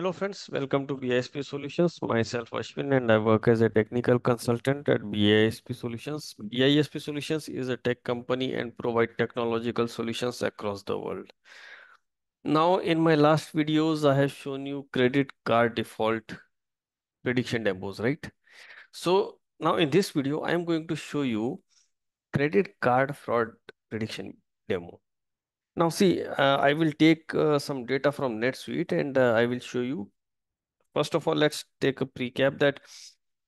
Hello friends, welcome to BISP Solutions. Myself Ashwin and I work as a technical consultant at BISP Solutions. BISP Solutions is a tech company and provide technological solutions across the world. Now in my last videos, I have shown you credit card default prediction demos, right? So now in this video, I am going to show you credit card fraud prediction demo. Now see, I will take some data from NetSuite and I will show you. First of all, let's take a recap that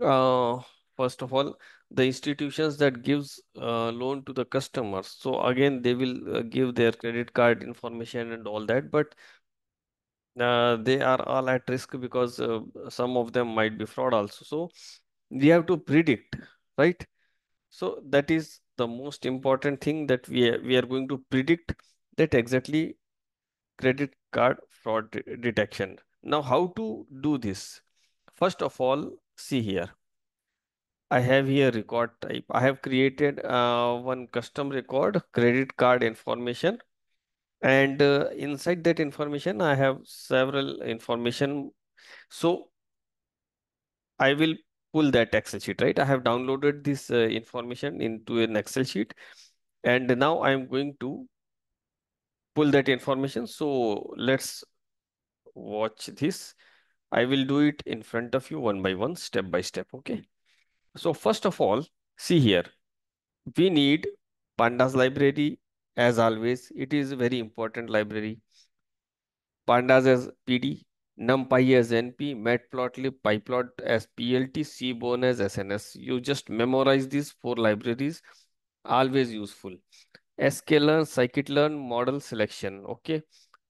uh, first of all, the institutions that gives loan to the customers. So again, they will give their credit card information and all that, but they are all at risk because some of them might be fraud also. So we have to predict, right? So that is the most important thing that we are going to predict that exactly credit card fraud detection. Now, how to do this? First of all, see here. I have here record type. I have created one custom record, credit card information, and inside that information, I have several information. So I will pull that Excel sheet, right? I have downloaded this information into an Excel sheet, and now I am going to pull that information. So let's watch this. I will do it in front of you one by one, step by step. Okay. So first of all, see here, we need Pandas library. As always, it is a very important library. Pandas as PD, NumPy as NP, Matplotlib, PyPlot as PLT, Seaborn as SNS. You just memorize these four libraries, always useful. sklearn, scikit-learn, model selection, okay?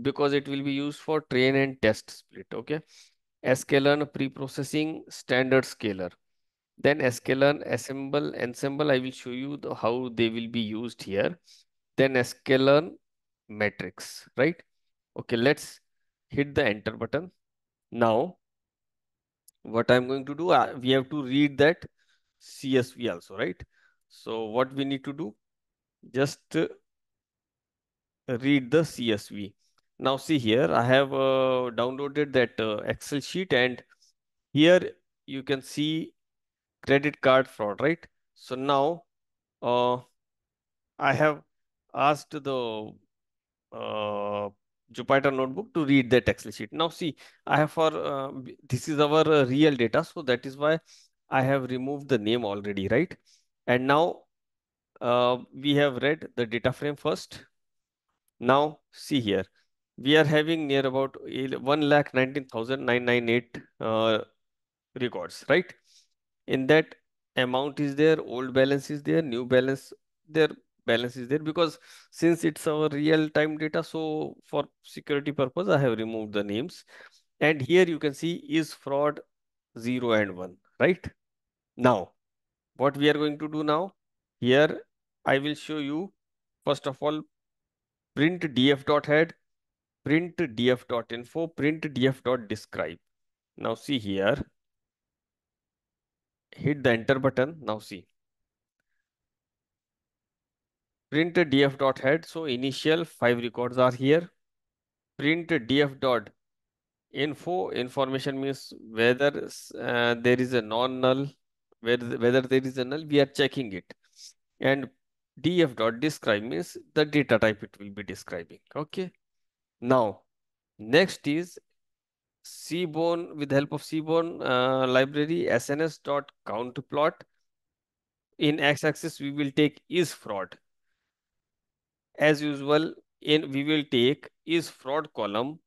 Because it will be used for train and test split, okay? sklearn, pre-processing, standard scaler. Then sklearn, assemble, ensemble, I will show you how they will be used here. Then sklearn matrix, right? Okay, let's hit the enter button. Now, what I'm going to do, we have to read that CSV also, right? So what we need to do, just read the CSV. Now see here, I have downloaded that Excel sheet and here you can see credit card fraud, right? So now uh, I have asked the Jupyter notebook to read that Excel sheet. Now see, I have this is our real data, so that is why I have removed the name already, right? And now we have read the data frame first. Now see here, we are having near about 1,19,998 records, right? In that amount is there, old balance is there, new balance, their balance is there because since it's our real time data, so for security purpose, I have removed the names. And here you can see is fraud 0 and 1, right? Now, what we are going to do now, here I will show you, first of all, print df.head, print df.info, print df.describe. Now see here, hit the enter button. Now see, print df.head. So initial 5 records are here. Print df.info. Information means whether there is a non-null, whether there is a null, we are checking it. And df.describe means the data type it will be describing. Okay. Now, next is Seaborn, with the help of Seaborn library, sns.countplot. In x-axis, we will take is fraud. As usual, in we will take is fraud column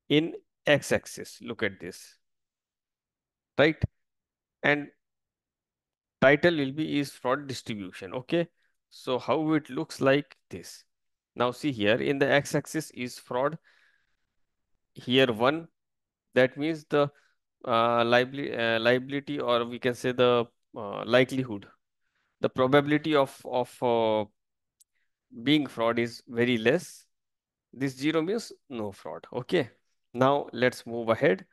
in x-axis. Look at this, right? And title will be is fraud distribution. Okay. So how it looks like this. Now see here in the x-axis is fraud. Here one, that means the liability, or we can say the likelihood, the probability of being fraud is very less. This 0 means no fraud. Okay. Now let's move ahead.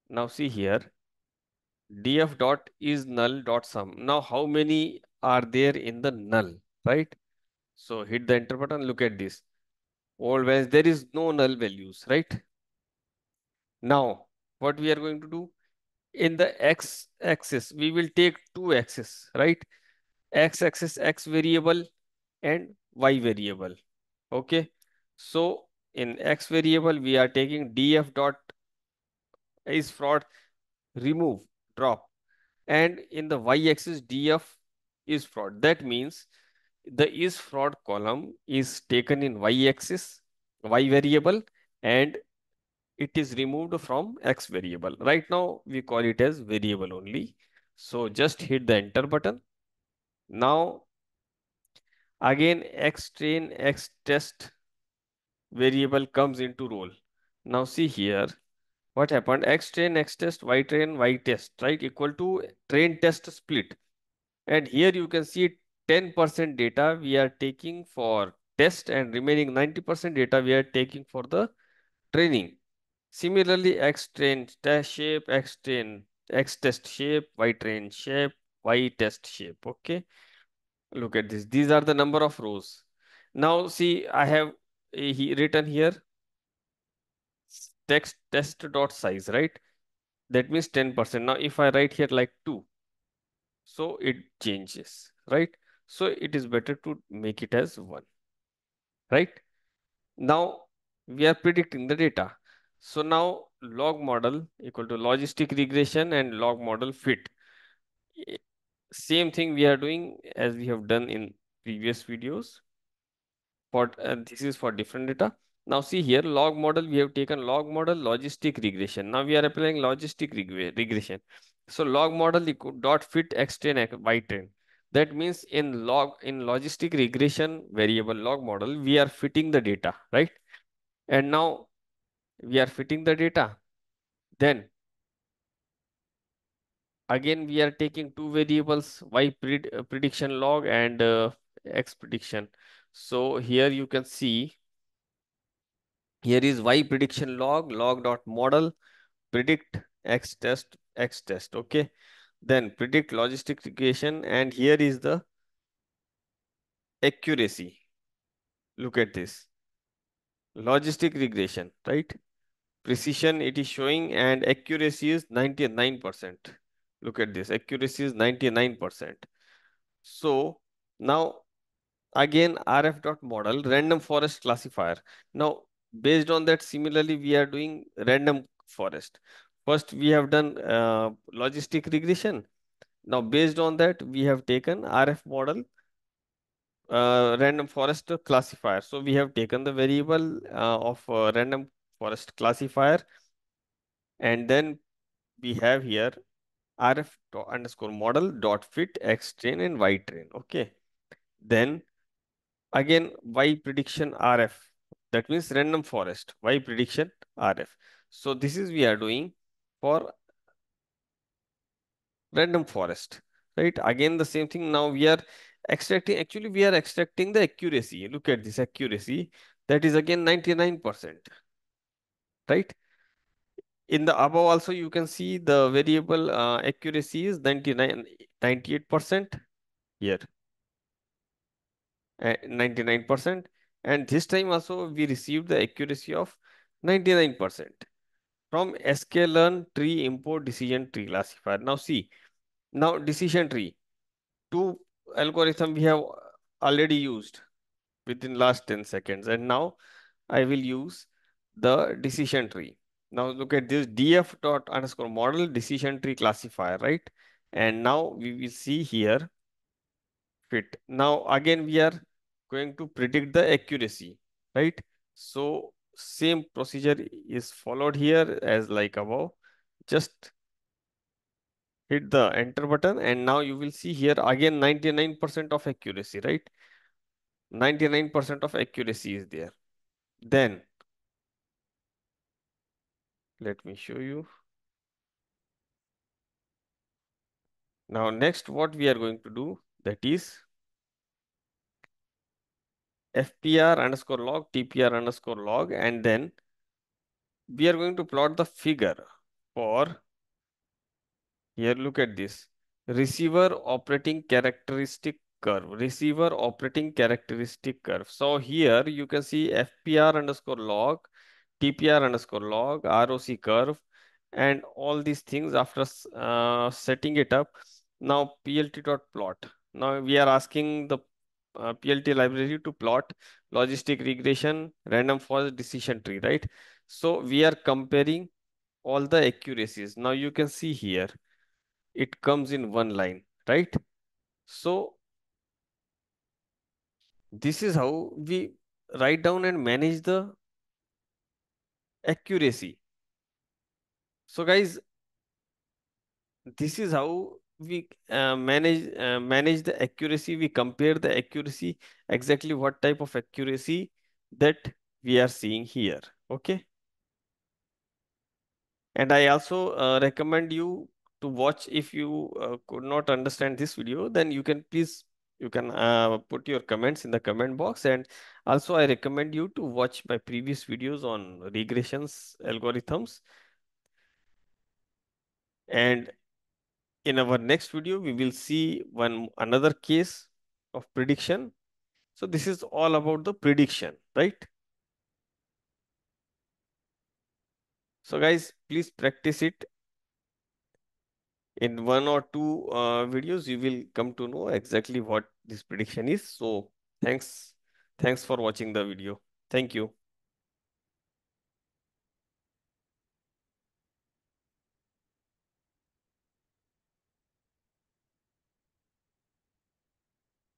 Now see here, df dot is null dot sum. Now how many are there in the null, right? So hit the enter button. Look at this. Always there is no null values, right? Now, what we are going to do in the x axis, we will take two axes, right? X axis, x variable and y variable. Okay. So in x variable, we are taking df dot is fraud, remove, drop. And in the y-axis, df is fraud. That means the is fraud column is taken in y-axis, y variable, and it is removed from x variable. Right now, we call it as variable only. So just hit the enter button. Now, again, x train, x test variable comes into role. Now see here, what happened? X train, X test, Y test, right? Equal to train test split. And here you can see 10% data we are taking for test and remaining 90% data we are taking for the training. Similarly, X train test shape, X test shape, Y train shape, Y test shape. Okay. Look at this. These are the number of rows. Now see, I have written here text test dot size, right? That means 10%. Now, if I write here like 2, so it changes, right? So it is better to make it as 1, right? Now, we are predicting the data. So now log model equal to logistic regression and log model fit. Eh, Same thing we are doing as we have done in previous videos. For this is for different data. Now see here, log model, we have taken log model logistic regression. Now we are applying logistic regression. So log model equal dot fit x10 y10. That means in logistic regression variable log model, we are fitting the data, right? And now we are fitting the data. Then again we are taking two variables prediction log and x prediction. So here you can see here is y prediction log dot model predict x test. Okay. Then predict logistic regression, and here is the accuracy. Look at this logistic regression, right? Precision it is showing, and accuracy is 99%. Look at this, accuracy is 99%. So now again RF dot model random forest classifier. Now based on that, similarly we are doing random forest. First we have done logistic regression. Now based on that we have taken RF model random forest classifier. So we have taken the variable of random forest classifier, and then we have here RF underscore model dot fit X train and Y train. Okay. Then again, Y prediction RF. That means random forest. Y prediction RF. So this is we are doing for random forest, right? Again, the same thing. Now we are extracting, actually we are extracting the accuracy. Look at this accuracy. That is again 99%, right? In the above also, you can see the variable accuracy is 98% here, 99%. And this time also we received the accuracy of 99% from sklearn tree import decision tree classifier. Now see, now decision tree, two algorithm we have already used within last 10 seconds. And now I will use the decision tree. Now look at this df dot underscore model decision tree classifier, right? And now we will see here fit. Now again, we are going to predict the accuracy, right? So same procedure is followed here as like above. Just hit the enter button, and now you will see here again 99% of accuracy, right? 99% of accuracy is there. Then let me show you. Now next what we are going to do, that is FPR underscore log, TPR underscore log, and then we are going to plot the figure for here. Look at this receiver operating characteristic curve, receiver operating characteristic curve. So here you can see FPR underscore log TPR underscore log, ROC curve, and all these things after setting it up. Now PLT dot plot. Now we are asking the PLT library to plot logistic regression, random forest decision tree, right? So we are comparing all the accuracies. Now you can see here, it comes in one line, right? So this is how we write down and manage the accuracy. So guys, this is how we manage the accuracy. We compare the accuracy, exactly what type of accuracy that we are seeing here. Okay. And I also recommend you to watch. If you could not understand this video, then you can please, you can put your comments in the comment box. And also I recommend you to watch my previous videos on regressions algorithms. And in our next video, we will see one another case of prediction. So this is all about the prediction, right? So guys, please practice it. In one or two videos, you will come to know exactly what this prediction is. So thanks for watching the video. Thank you.